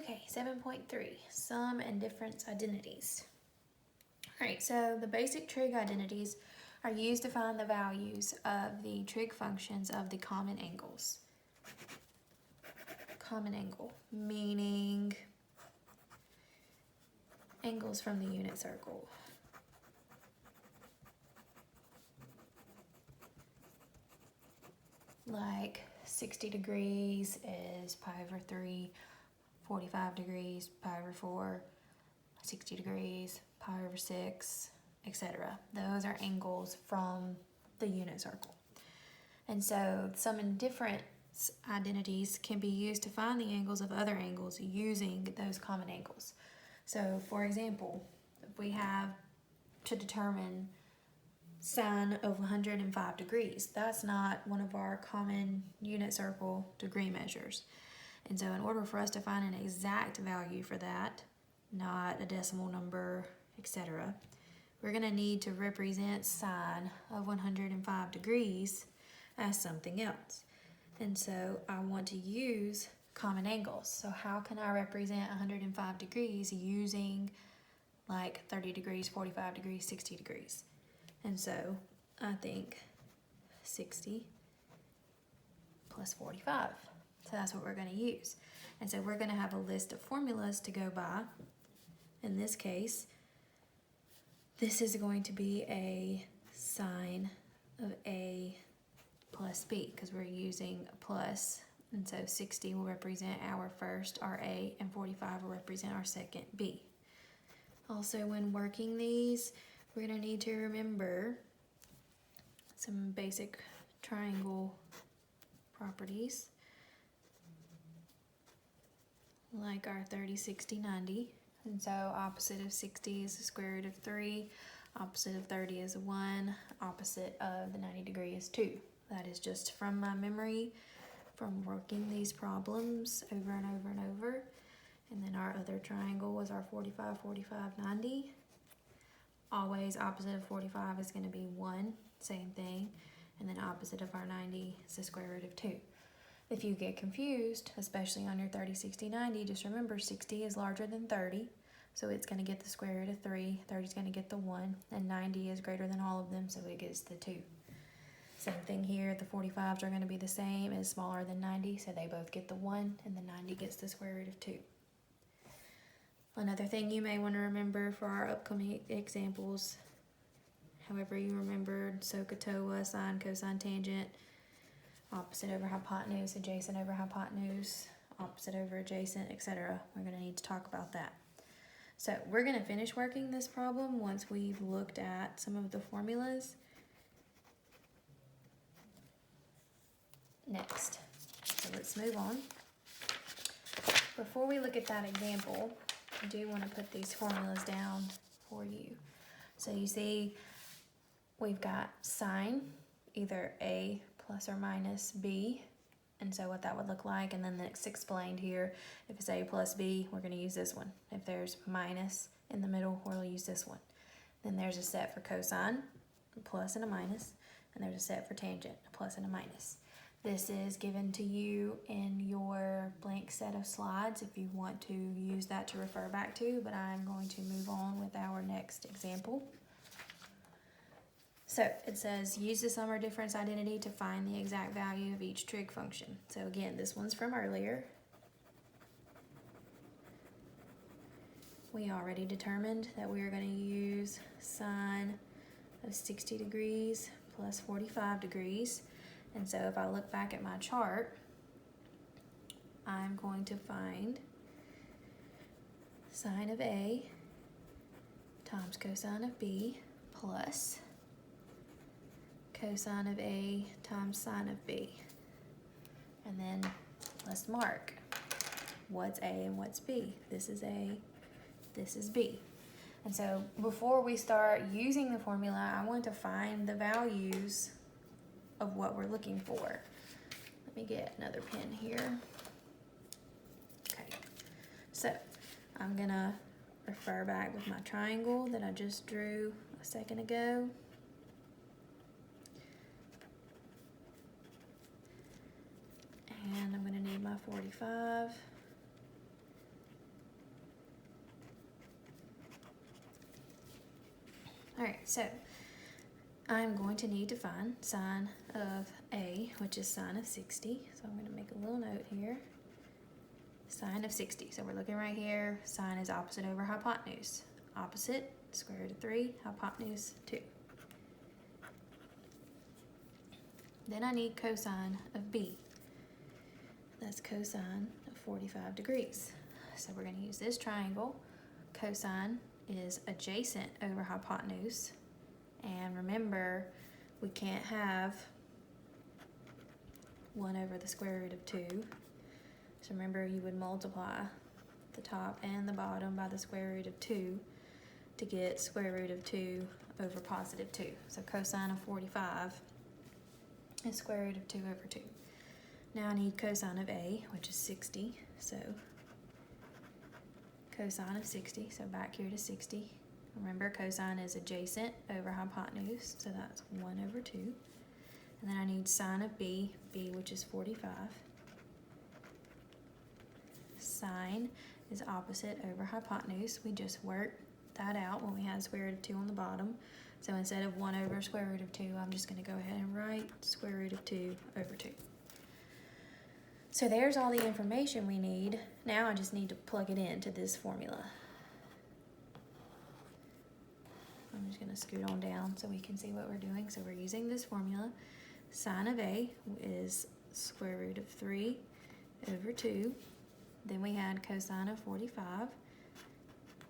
Okay, 7.3, sum and difference identities. All right, so the basic trig identities are used to find the values of the trig functions of the common angles. Common angle, meaning angles from the unit circle. Like 60 degrees is pi over 3, 45 degrees, pi over 4, 60 degrees, pi over 6, etc. Those are angles from the unit circle. And so sum and difference identities can be used to find the angles of other angles using those common angles. So for example, if we have to determine sine of 105 degrees, that's not one of our common unit circle degree measures. And so in order for us to find an exact value for that, not a decimal number, etc., we're going to need to represent sine of 105 degrees as something else. And so I want to use common angles. So how can I represent 105 degrees using like 30 degrees, 45 degrees, 60 degrees? And so I think 60 plus 45. So that's what we're going to use. And so we're going to have a list of formulas to go by. In this case, this is going to be a sine of A plus B because we're using a plus. And so 60 will represent our first, our A, and 45 will represent our second, B. Also, when working these, we're going to need to remember some basic triangle properties, like our 30, 60, 90. And so opposite of 60 is the square root of 3, opposite of 30 is 1, opposite of the 90 degree is 2. That is just from my memory from working these problems over and over and over. And then our other triangle was our 45, 45, 90. Always opposite of 45 is going to be 1, same thing. And then opposite of our 90 is the square root of 2. If you get confused, especially on your 30, 60, 90, just remember 60 is larger than 30. So it's going to get the square root of 3, 30 is going to get the 1, and 90 is greater than all of them, so it gets the 2. Same thing here, the 45s are going to be the same, it's smaller than 90, so they both get the 1, and the 90 gets the square root of 2. Another thing you may want to remember for our upcoming examples, however you remembered SOHCAHTOA, sine, cosine, tangent, opposite over hypotenuse, adjacent over hypotenuse, opposite over adjacent, etc. We're going to need to talk about that. So we're going to finish working this problem once we've looked at some of the formulas. Next. So let's move on. Before we look at that example, I do want to put these formulas down for you. So you see we've got sine, either A plus or minus B, and so what that would look like, and then it's explained here. If it's A plus B, we're going to use this one. If there's minus in the middle, we'll use this one. Then there's a set for cosine, a plus and a minus, and there's a set for tangent, a plus and a minus. This is given to you in your blank set of slides if you want to use that to refer back to, but I'm going to move on with our next example. So it says, use the sum or difference identity to find the exact value of each trig function. So again, this one's from earlier. We already determined that we are going to use sine of 60 degrees plus 45 degrees. And so if I look back at my chart, I'm going to find sine of A times cosine of B plus cosine of A times sine of B. And then let's mark what's A and what's B. This is A, this is B. And so before we start using the formula, I want to find the values of what we're looking for. Let me get another pen here. Okay, so I'm gonna refer back with my triangle that I just drew a second ago. And I'm gonna need my 45 Alright, so I'm going to need to find sine of A, which is sine of 60. So I'm going to make a little note here. Sine of 60. So we're looking right here. Sine is opposite over hypotenuse. Opposite, square root of 3, hypotenuse 2. Then I need cosine of B. That's cosine of 45 degrees. So we're going to use this triangle. Cosine is adjacent over hypotenuse. And remember, we can't have 1 over the square root of 2. So remember, you would multiply the top and the bottom by the square root of 2 to get square root of 2 over positive 2. So cosine of 45 is square root of 2 over 2. Now I need cosine of A, which is 60. So cosine of 60, so back here to 60. Remember, cosine is adjacent over hypotenuse, so that's 1 over 2. And then I need sine of B, which is 45. Sine is opposite over hypotenuse. We just worked that out when we had square root of 2 on the bottom. So instead of 1 over square root of 2, I'm just going to go ahead and write square root of 2 over 2. So there's all the information we need. Now I just need to plug it into this formula. I'm just going to scoot on down so we can see what we're doing. So we're using this formula. Sine of A is square root of 3 over 2. Then we had cosine of 45,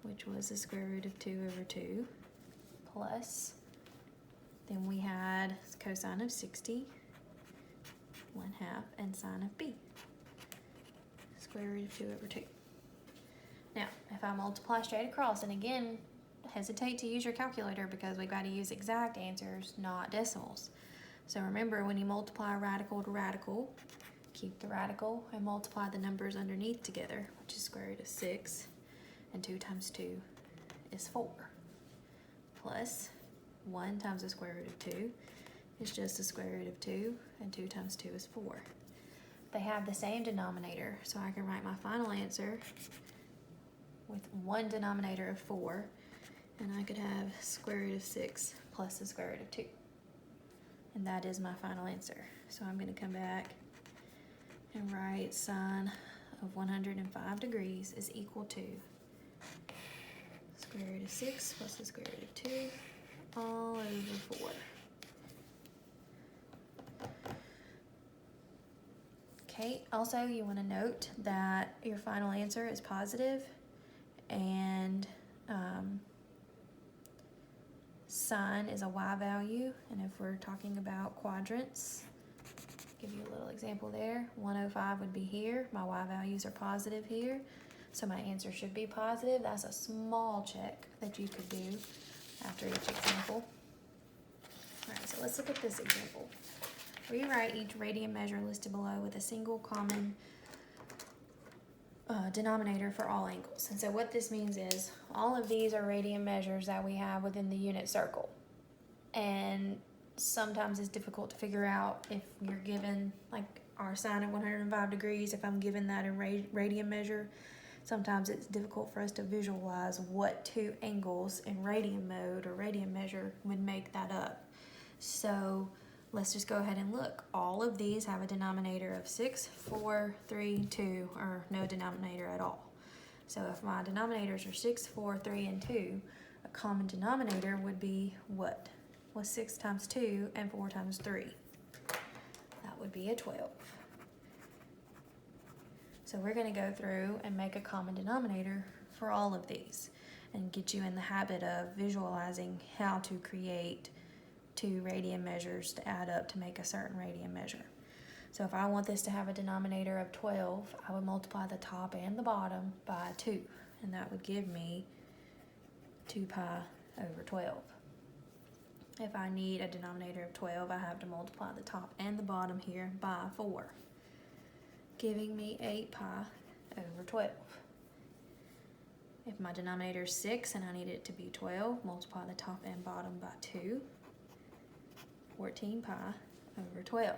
which was the square root of 2 over 2, plus, then we had cosine of 60, 1/2, and sine of B, square root of 2 over 2. Now, if I multiply straight across, and again, hesitate to use your calculator because we've got to use exact answers, not decimals. So remember, when you multiply radical to radical, keep the radical and multiply the numbers underneath together, which is square root of 6, and 2 times 2 is 4, plus 1 times the square root of 2 is just the square root of 2, and 2 times 2 is 4. They have the same denominator, so I can write my final answer with one denominator of 4, and I could have square root of 6 plus the square root of 2. And that is my final answer. So I'm going to come back and write sine of 105 degrees is equal to square root of 6 plus the square root of 2 all over 4. Okay, also you want to note that your final answer is positive, and sine is a y value, and if we're talking about quadrants, give you a little example there. 105 would be here. My y values are positive here, so my answer should be positive. That's a small check that you could do after each example. All right, so let's look at this example. Rewrite each radian measure listed below with a single common denominator for all angles. And so what this means is all of these are radian measures that we have within the unit circle. And sometimes it's difficult to figure out if you're given, like our sine at 105 degrees, if I'm given that in radian measure, sometimes it's difficult for us to visualize what two angles in radian mode or radian measure would make that up. So let's just go ahead and look. All of these have a denominator of 6, 4, 3, 2, or no denominator at all. So if my denominators are 6, 4, 3, and 2, a common denominator would be what? Well, 6 times 2 and 4 times 3. That would be a 12. So we're going to go through and make a common denominator for all of these and get you in the habit of visualizing how to create two radian measures to add up to make a certain radian measure. So if I want this to have a denominator of 12, I would multiply the top and the bottom by 2, and that would give me 2 pi over 12. If I need a denominator of 12, I have to multiply the top and the bottom here by 4, giving me 8 pi over 12. If my denominator is 6 and I need it to be 12, multiply the top and bottom by 2, 14 pi over 12.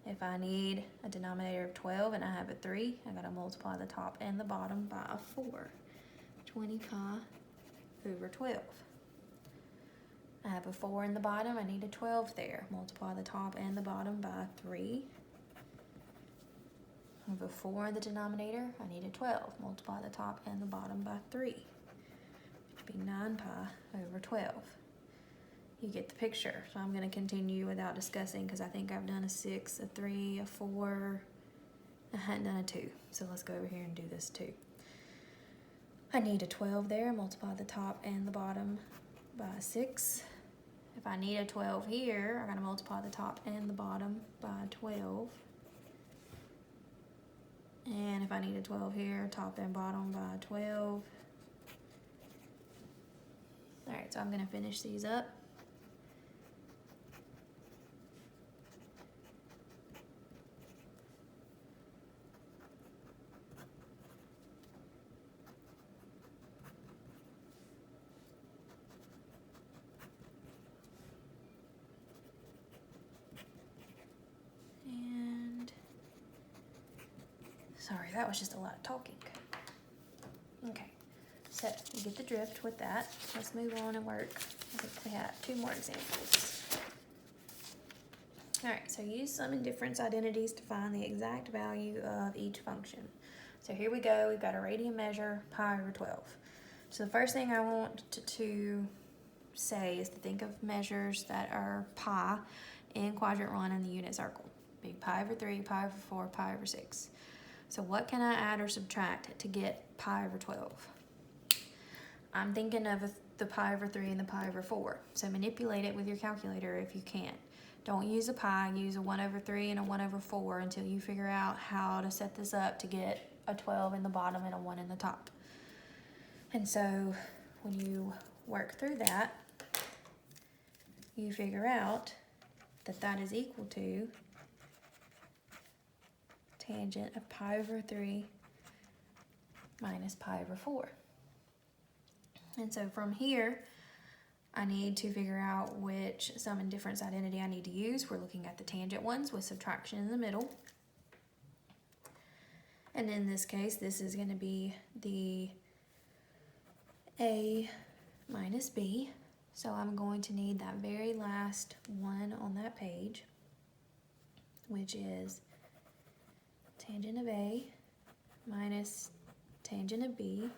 If I need a denominator of 12 and I have a 3, I gotta multiply the top and the bottom by a 4, 20 pi over 12. I have a 4 in the bottom, I need a 12 there. Multiply the top and the bottom by 3. I have a 4 in the denominator, I need a 12. Multiply the top and the bottom by 3. Which would be 9 pi over 12. You get the picture. So I'm going to continue without discussing because I think I've done a 6, a 3, a 4. I hadn't done a 2. So let's go over here and do this 2. I need a 12 there. Multiply the top and the bottom by 6. If I need a 12 here, I gotta multiply the top and the bottom by 12. And if I need a 12 here, top and bottom by 12. All right, so I'm gonna finish these up. Sorry, that was just a lot of talking. Okay, so you get the drift with that. Let's move on and work. I think we have 2 more examples. All right, so use sum and difference identities to find the exact value of each function. So here we go, we've got a radian measure, pi over 12. So the first thing I want to say is to think of measures that are pi in quadrant 1 in the unit circle. Be pi over 3, pi over 4, pi over 6. So what can I add or subtract to get pi over 12? I'm thinking of the pi over 3 and the pi over 4. So manipulate it with your calculator if you can. Don't use a pi, use a 1 over 3 and a 1 over 4 until you figure out how to set this up to get a 12 in the bottom and a 1 in the top. And so when you work through that, you figure out that that is equal to tangent of pi over 3 minus pi over 4. And so from here, I need to figure out which sum and difference identity I need to use. We're looking at the tangent ones with subtraction in the middle. And in this case, this is going to be the A minus B. So I'm going to need that very last one on that page, which is tangent of A minus tangent of B,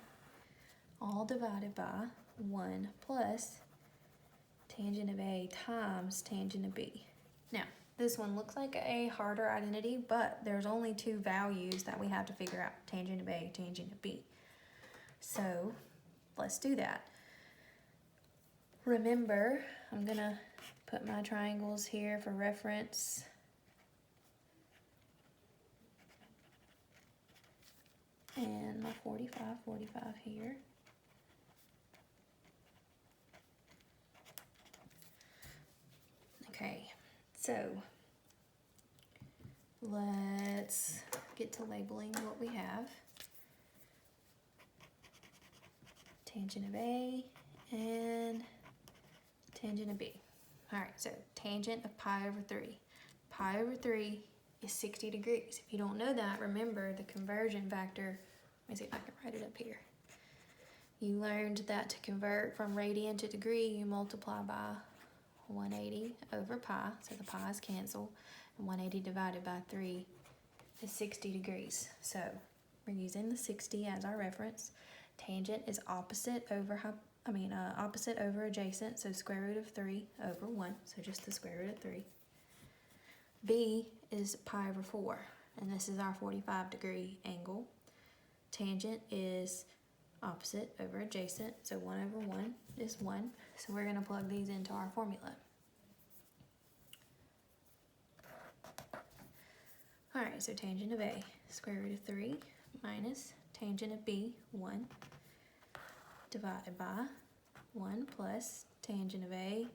all divided by 1 plus tangent of A times tangent of B. Now, this one looks like a harder identity, but there's only 2 values that we have to figure out, tangent of A, tangent of B. So let's do that. Remember, I'm gonna put my triangles here for reference. And my 45 here. Okay, so let's get to labeling what we have. Tangent of A and tangent of B. All right, so tangent of pi over 3. Pi over 3 is 60 degrees. If you don't know that, remember the conversion factor. Let me see if I can write it up here. You learned that to convert from radian to degree, you multiply by 180 over pi, so the pi's cancel, and 180 divided by 3 is 60 degrees. So we're using the 60 as our reference. Tangent is opposite over opposite over adjacent, so square root of 3 over 1, so just the square root of 3. B is pi over 4, and this is our 45 degree angle. Tangent is opposite over adjacent, so 1 over 1 is 1. So we're going to plug these into our formula. All right, so tangent of A, square root of 3 minus tangent of B, 1, divided by 1 plus tangent of A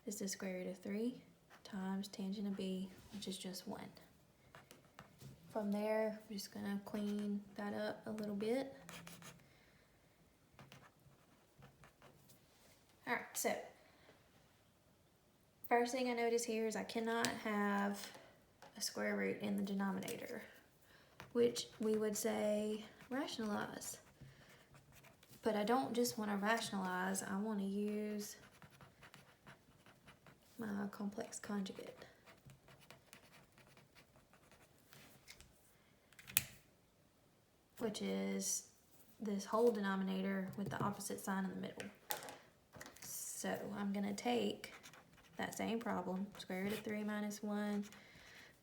is the square root of 3 times tangent of B, which is just 1. From there, we're just going to clean that up a little bit. All right, so first thing I notice here is I cannot have a square root in the denominator, which we would say rationalize. But I don't just want to rationalize, I want to use my complex conjugate. Which is this whole denominator with the opposite sign in the middle. So I'm going to take that same problem, square root of 3 minus 1,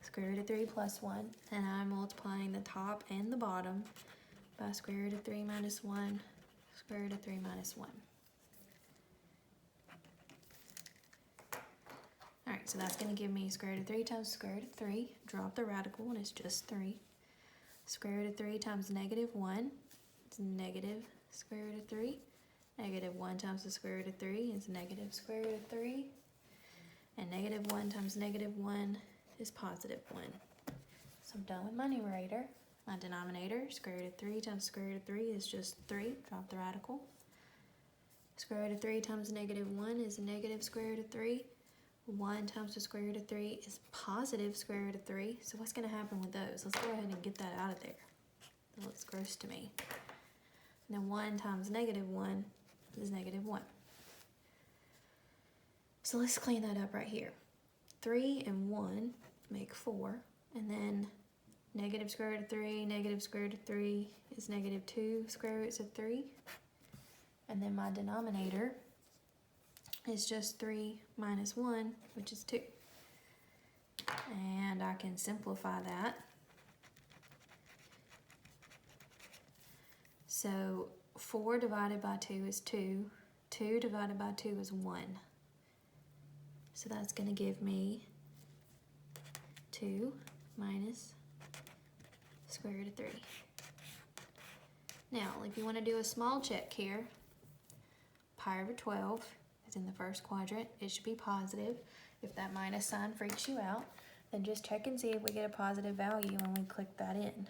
square root of 3 plus 1, and I'm multiplying the top and the bottom by square root of 3 minus 1, square root of 3 minus 1. Alright, so that's going to give me square root of 3 times square root of 3, drop the radical, and it's just 3. Square root of 3 times negative 1 is negative square root of 3. Negative 1 times the square root of 3 is negative square root of 3. And negative 1 times negative 1 is positive 1. So I'm done with my numerator. My denominator, square root of 3 times square root of 3 is just 3. Drop the radical. Square root of 3 times negative 1 is negative square root of 3. 1 times the square root of 3 is positive square root of 3. So what's going to happen with those? Let's go ahead and get that out of there. That looks gross to me. Now 1 times negative 1 is negative 1. So let's clean that up right here. 3 and 1 make 4. And then negative square root of 3, negative square root of 3 is negative 2 square roots of 3. And then my denominator is just 3 minus 1, which is 2. And I can simplify that. So 4 divided by 2 is 2. 2 divided by 2 is 1. So that's going to give me 2 minus square root of 3. Now, if you want to do a small check here, pi over 12 is in the first quadrant. It should be positive. If that minus sign freaks you out, then just check and see if we get a positive value when we click that in.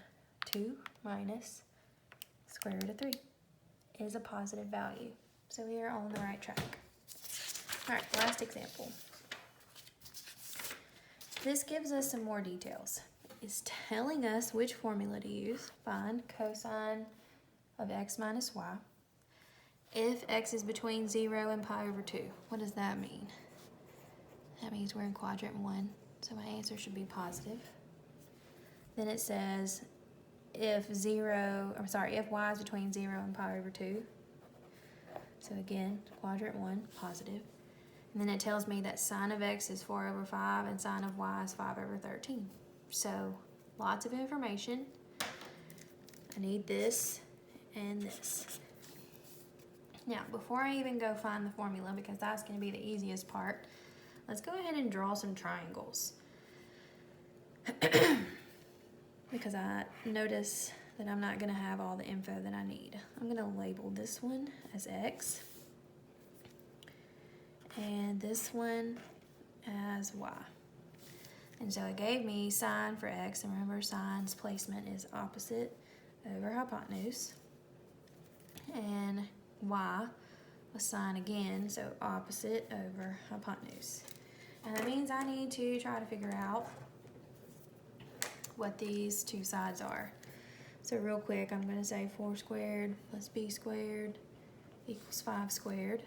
2 minus square root of 3 is a positive value. So we are on the right track. All right, last example. This gives us some more details. It's telling us which formula to use. Find cosine of x minus y if x is between 0 and pi over 2. What does that mean? That means we're in quadrant 1, so my answer should be positive. Then it says if y is between 0 and pi over 2. So again, quadrant 1, positive. And then it tells me that sine of x is 4 over 5 and sine of y is 5 over 13. So lots of information. I need this and this. Now, before I even go find the formula, because that's going to be the easiest part, let's go ahead and draw some triangles. Because I notice that I'm not going to have all the info that I need. I'm going to label this one as x. And this one as y. And so it gave me sine for x, and remember sine's placement is opposite over hypotenuse. And y was sine again, so opposite over hypotenuse. And that means I need to try to figure out what these two sides are. So real quick, I'm going to say 4 squared plus b squared equals 5 squared.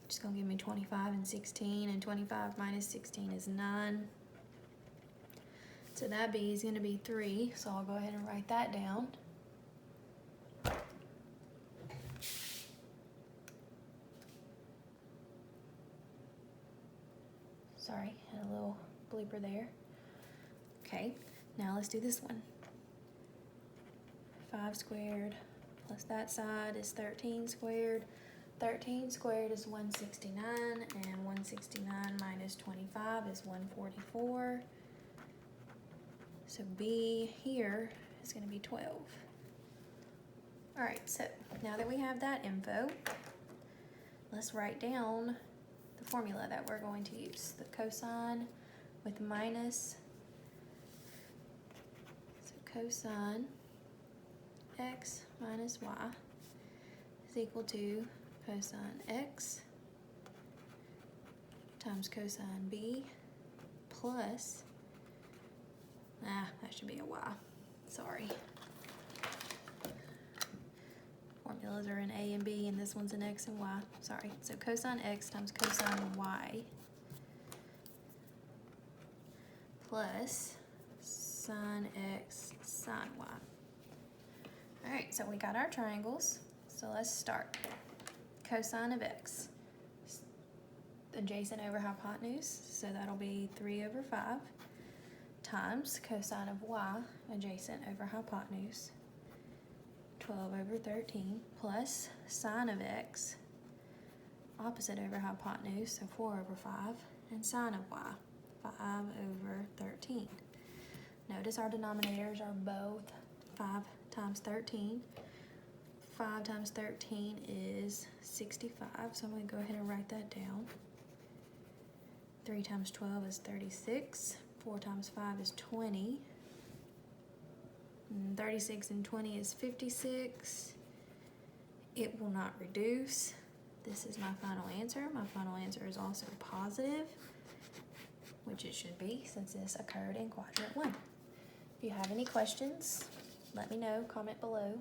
Which is going to give me 25 and 16, and 25 minus 16 is 9. So that b is going to be 3, so I'll go ahead and write that down. Sorry, had a little bleeper there. Okay, now let's do this one. 5 squared plus that side is 13 squared. 13 squared is 169, and 169 minus 25 is 144. So b here is going to be 12. All right, so now that we have that info, let's write down the formula that we're going to use. The cosine with minus, so cosine x minus y is equal to cosine x times cosine b plus, that should be a y, sorry. Formulas are in A and B, and this one's in X and Y, sorry. So cosine x times cosine y plus sine x sine y. All right, so we got our triangles. So let's start. Cosine of x, adjacent over hypotenuse, so that'll be 3 over 5, times cosine of y, adjacent over hypotenuse, 12 over 13, plus sine of x, opposite over hypotenuse, so 4 over 5, and sine of y, 5 over 13. Notice our denominators are both 5 times 13. 5 times 13 is 65, so I'm going to go ahead and write that down. 3 times 12 is 36. 4 times 5 is 20. 36 and 20 is 56. It will not reduce. This is my final answer. My final answer is also positive, which it should be since this occurred in quadrant 1. If you have any questions, let me know, comment below.